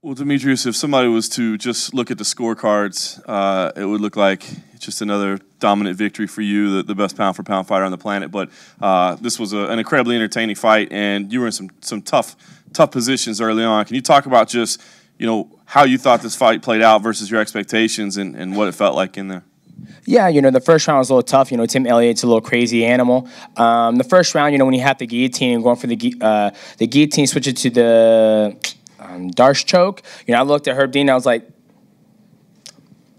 Well, Demetrious, if somebody was to just look at the scorecards, it would look like just another dominant victory for you, the best pound-for-pound fighter on the planet. But this was an incredibly entertaining fight, and you were in some tough positions early on. Can you talk about just, how you thought this fight played out versus your expectations and what it felt like in there? Yeah, the first round was a little tough. Tim Elliott's a little crazy animal. The first round, when you have the guillotine and going for the guillotine, switch it to the Darce choke. I looked at Herb Dean and I was like,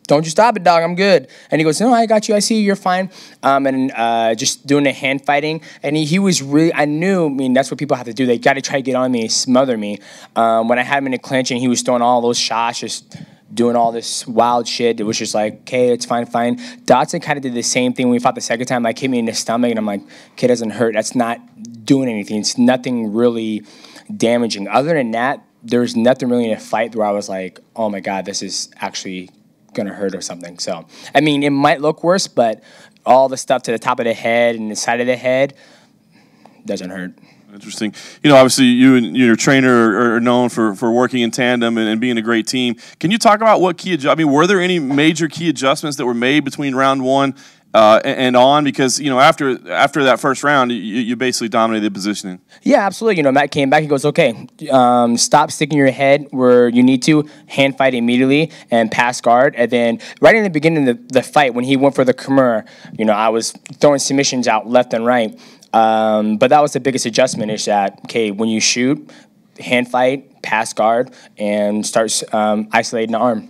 "Don't you stop it, dog. I'm good." And he goes, "No, I got you. I see you. You're fine." And just doing the hand fighting. And he was really, I mean, that's what people have to do. They got to try to get on me, smother me. When I had him in a clinch and he was throwing all those shots, just doing all this wild shit, it was just like, okay, it's fine. Dotson kind of did the same thing when we fought the second time, like hit me in the stomach, and I'm like, okay, it doesn't hurt. That's not doing anything. It's nothing really damaging. Other than that, there's nothing really in a fight where I was like, oh my God, this is actually gonna hurt or something. So, I mean, it might look worse, but all the stuff to the top of the head and the side of the head doesn't hurt. Interesting. Obviously, you and your trainer are known for working in tandem and being a great team. Can you talk about what were there any major key adjustments that were made between round one and on? Because, after that first round, you basically dominated the positioning. Yeah, absolutely. Matt came back. He goes, okay, stop sticking your head where you need to, hand fight immediately, and pass guard. And then right in the beginning of the fight, when he went for the Kimura, I was throwing submissions out left and right. But that was the biggest adjustment, is that, okay, when you shoot, hand fight, pass guard, and start isolating the arm.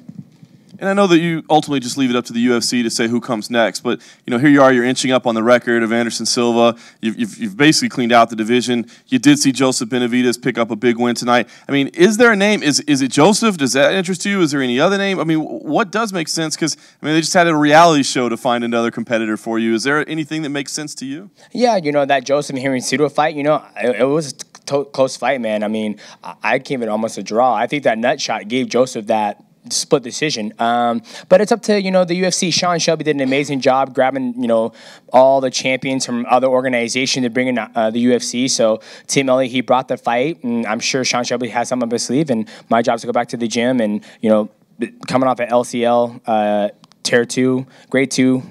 And I know that you ultimately just leave it up to the UFC to say who comes next, but here you are, you're inching up on the record of Anderson Silva. You've basically cleaned out the division. You did see Joseph Benavidez pick up a big win tonight. I mean, is there a name? Is it Joseph? Does that interest you? Is there any other name? I mean, what does make sense? Because they just had a reality show to find another competitor for you. Is there anything that makes sense to you? Yeah, that Joseph and Henry Cejudo fight. It was a close fight, man. I mean, I gave it almost a draw. I think that nut shot gave Joseph that split decision. But it's up to, the UFC. Sean Shelby did an amazing job grabbing, all the champions from other organizations to bring in the UFC. So Tim Elliott, he brought the fight, and I'm sure Sean Shelby has something up his sleeve, and my job is to go back to the gym and, coming off an LCL, grade 2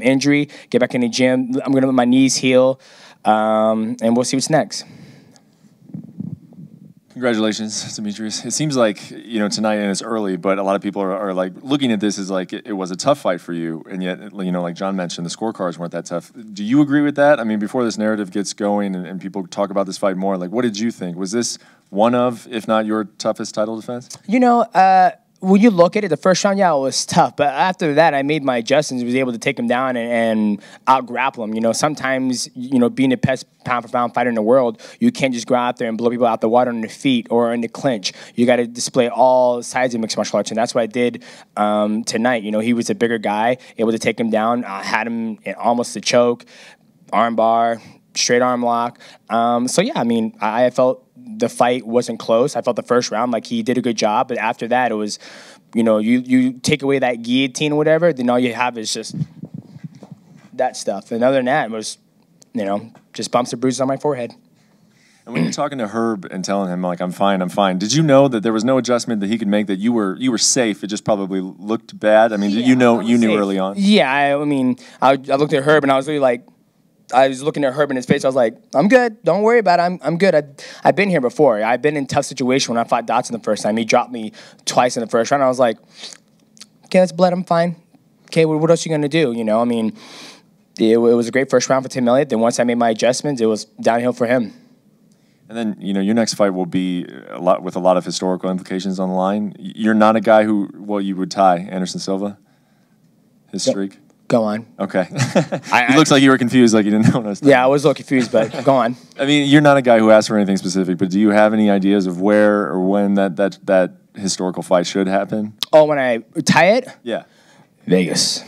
injury, get back in the gym. I'm going to let my knees heal, and we'll see what's next. Congratulations, Demetrious. It seems like, tonight, and it's early, but a lot of people are like looking at this as like it was a tough fight for you, and yet, like John mentioned, the scorecards weren't that tough. Do you agree with that? I mean, before this narrative gets going and people talk about this fight more, like, what did you think? Was this one of, if not your toughest title defense? When you look at it, the first round, yeah, it was tough. But after that, I made my adjustments, was able to take him down and out-grapple him. Sometimes, being the best pound-for-pound fighter in the world, you can't just go out there and blow people out the water on the feet or in the clinch. You got to display all sides of mixed martial arts, and that's what I did tonight. He was a bigger guy, able to take him down. I had him in almost a choke, arm bar, straight arm lock. So, yeah, I mean, I felt the fight wasn't close. I felt the first round like he did a good job, but after that it was, you take away that guillotine or whatever, then all you have is just that stuff. And other than that, it was, just bumps and bruises on my forehead. And when you're talking to Herb and telling him, like, I'm fine, did you know that there was no adjustment that he could make, that you were safe? It just probably looked bad? I mean, yeah, you knew early on? Yeah, I mean, I looked at Herb and I was really like, I was looking at Herb in his face. I was like, I'm good. Don't worry about it. I'm good. I've been here before. I've been in tough situations when I fought Dotson the first time. He dropped me twice in the first round. I was like, okay, that's blood. I'm fine. Okay, what else are you going to do? I mean, it was a great first round for Tim Elliott. Then once I made my adjustments, it was downhill for him. And then, your next fight will be with a lot of historical implications on the line. You're not a guy who, you would tie Anderson Silva, his streak? Go on. Okay. It looks like you were confused, like you didn't know what I was talking. Yeah, I was a little confused, but go on. I mean, you're not a guy who asks for anything specific, but do you have any ideas of where or when that historical fight should happen? Oh, when I tie it? Yeah. Vegas.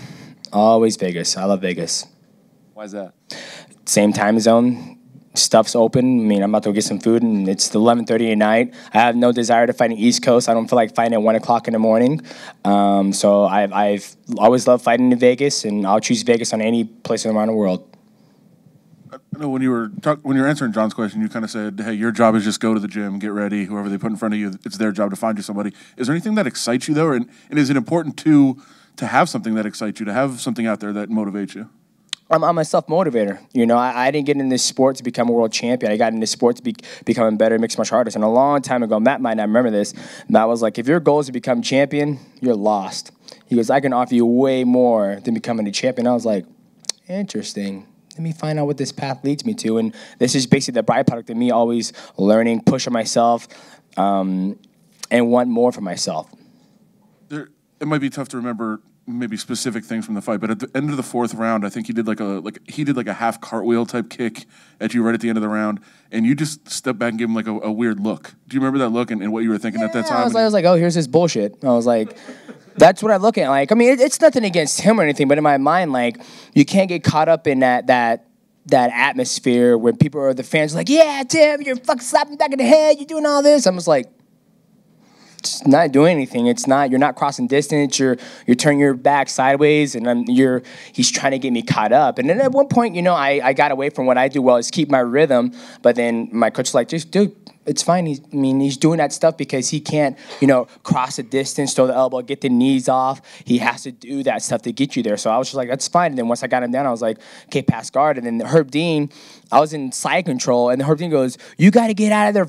Always Vegas. I love Vegas. Why is that? Same time zone. Stuff's open. I mean, I'm about to go get some food, and it's 11:30 at night. I have no desire to fight in the East Coast. I don't feel like fighting at 1 o'clock in the morning. So I've always loved fighting in Vegas, and I'll choose Vegas on any place around the world. I know when you were answering John's question, you kind of said, "Hey, your job is just go to the gym, get ready. Whoever they put in front of you, it's their job to find you somebody." Is there anything that excites you though, and is it important to have something that excites you, to have something out there that motivates you? I'm a self-motivator. You know, I didn't get in this sport to become a world champion. I got in this sport to become a better mixed martial artist. And a long time ago, Matt might not remember this, Matt was like, if your goal is to become champion, you're lost. He goes, I can offer you way more than becoming a champion. I was like, interesting. Let me find out what this path leads me to. And this is basically the byproduct of me always learning, pushing myself, and want more for myself. It might be tough to remember maybe specific things from the fight, but at the end of the fourth round, I think he did like a half cartwheel type kick at you right at the end of the round, and you just stepped back and gave him like a weird look. Do you remember that look and what you were thinking at that time? I was like, oh, here's this bullshit. I was like, that's what I look at. Like, I mean, it's nothing against him or anything, but in my mind, like, you can't get caught up in that atmosphere when people are, the fans are like, yeah, Tim, you're fucking slapping back in the head, you're doing all this. I'm just like, it's not doing anything. It's not. You're not crossing distance. You're turning your back sideways, and he's trying to get me caught up. And then at one point, you know, I got away from what I do well, is keep my rhythm. But then my coach was like, just dude, it's fine. He's doing that stuff because he can't, you know, cross a distance, throw the elbow, get the knees off. He has to do that stuff to get you there. So I was just like, that's fine. And then once I got him down, I was like, okay, pass guard. And then Herb Dean, I was in side control, and Herb Dean goes, you got to get out of there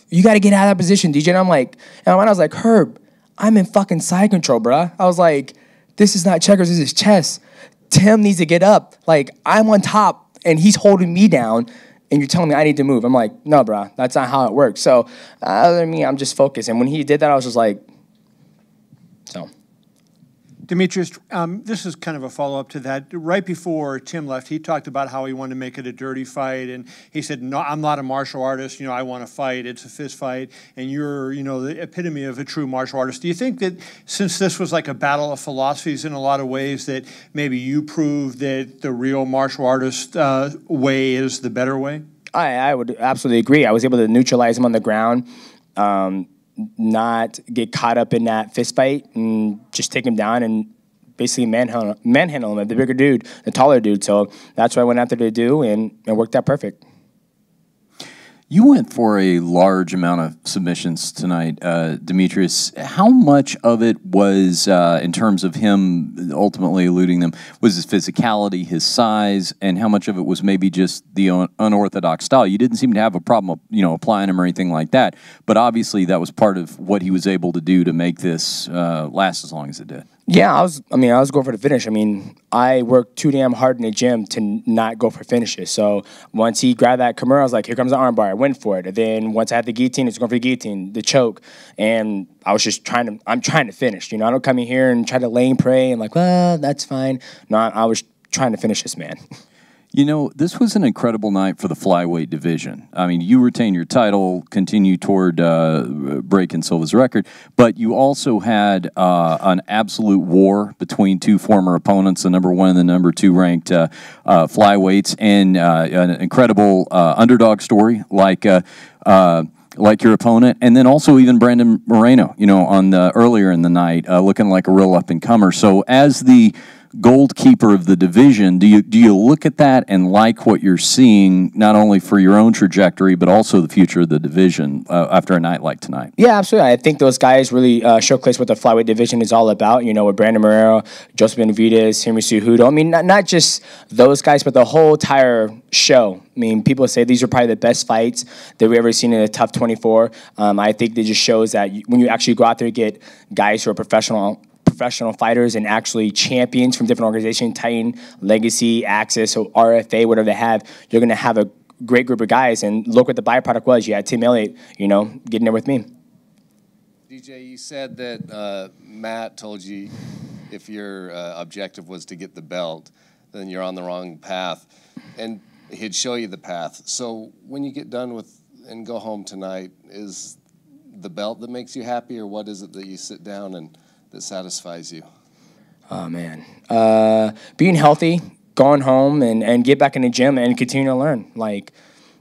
You got to get out of that position, DJ. And I was like, Herb, I'm in fucking side control, bruh. I was like, this is not checkers, this is chess. Tim needs to get up. Like, I'm on top, and he's holding me down, and you're telling me I need to move. I'm like, no, bruh, that's not how it works. So, other than me, I'm just focused. And when he did that, I was just like, so. Demetrious, this is kind of a follow-up to that. Right before Tim left, he talked about how he wanted to make it a dirty fight, and he said, no, I'm not a martial artist, you know, I want to fight, it's a fist fight, and you're, you know, the epitome of a true martial artist. Do you think that since this was like a battle of philosophies in a lot of ways, that maybe you proved that the real martial artist way is the better way? I would absolutely agree. I was able to neutralize him on the ground, not get caught up in that fist fight, and just take him down and basically manhandle him, the bigger dude, the taller dude. So that's what I went out there to do, and it worked out perfect. You went for a large amount of submissions tonight, Demetrious. How much of it was, in terms of him ultimately eluding them, was his physicality, his size, and how much of it was maybe just the unorthodox style? You didn't seem to have a problem, you know, applying him or anything like that, but obviously that was part of what he was able to do to make this last as long as it did. Yeah, I was going for the finish. I mean, I worked too damn hard in the gym to not go for finishes. So once he grabbed that Kimura, I was like, here comes the armbar. I went for it. And then once I had the guillotine, it's going for the guillotine, the choke. And I was just trying to finish. You know, I don't come in here and try to lay and pray and like, well, that's fine. No, I was trying to finish this man. You know, this was an incredible night for the flyweight division. I mean, you retain your title, continue toward breaking Silva's record, but you also had an absolute war between two former opponents, the number 1 and the number 2 ranked flyweights, and an incredible underdog story like your opponent, and then also even Brandon Moreno, you know, on the earlier in the night, looking like a real up-and-comer. So as the goalkeeper of the division, do you look at that and like what you're seeing, not only for your own trajectory, but also the future of the division after a night like tonight? Yeah, absolutely. I think those guys really showcase what the flyweight division is all about, you know, with Brandon Moreno, Joseph Benavidez, Henry Cejudo. I mean, not just those guys, but the whole entire show. I mean, people say these are probably the best fights that we've ever seen in a Tough 24. I think it just shows that when you actually go out there and get guys who are professional fighters and actually champions from different organizations, Titan, Legacy, Axis, or RFA, whatever they have, you're going to have a great group of guys. And look what the byproduct was. You had Tim Elliott, you know, getting there with me. DJ, you said that Matt told you if your objective was to get the belt, then you're on the wrong path. And he'd show you the path. So when you get done with and go home tonight, is the belt that makes you happy, or what is it that you sit down and that satisfies you? Oh, man. Being healthy, going home, and get back in the gym and continue to learn. Like,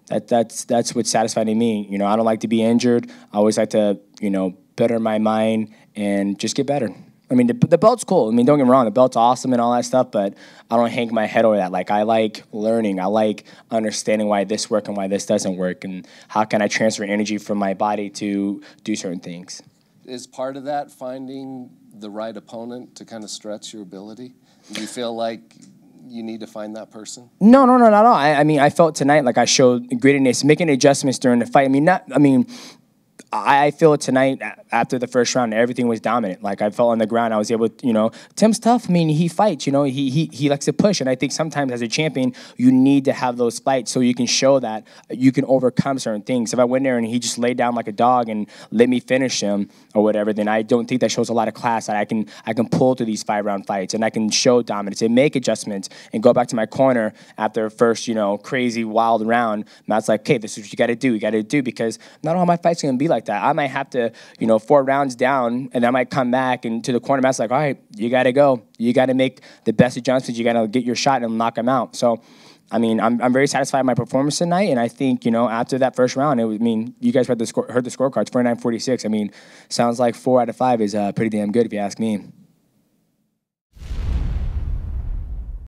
that's what's satisfying me. You know, I don't like to be injured. I always like to, you know, better my mind and just get better. I mean, the belt's cool. I mean, don't get me wrong, the belt's awesome and all that stuff, but I don't hang my head over that. Like, I like learning. I like understanding why this works and why this doesn't work, and how can I transfer energy from my body to do certain things. Is part of that finding the right opponent to kind of stretch your ability? Do you feel like you need to find that person? No, not at all. I mean, I felt tonight like I showed grittiness, making adjustments during the fight. I feel tonight after the first round, everything was dominant. Like, I fell on the ground. I was able to, Tim's tough. I mean, he fights, he likes to push. And I think sometimes as a champion, you need to have those fights so you can show that you can overcome certain things. If I went there and he just laid down like a dog and let me finish him or whatever, then I don't think that shows a lot of class. I can pull to these 5-round fights and I can show dominance and make adjustments and go back to my corner after first, crazy, wild round. Matt's like, okay, this is what you got to do. You got to do, because not all my fights are going to be like that. I might have to, 4 rounds down, and I might come back and to the corner. Matt's like, all right, you got to go. You got to make the best adjustments. You got to get your shot and knock him out. So, I mean, I'm very satisfied with my performance tonight, and I think, after that first round, you guys heard the scorecards, 49-46. I mean, sounds like 4 out of 5 is pretty damn good if you ask me.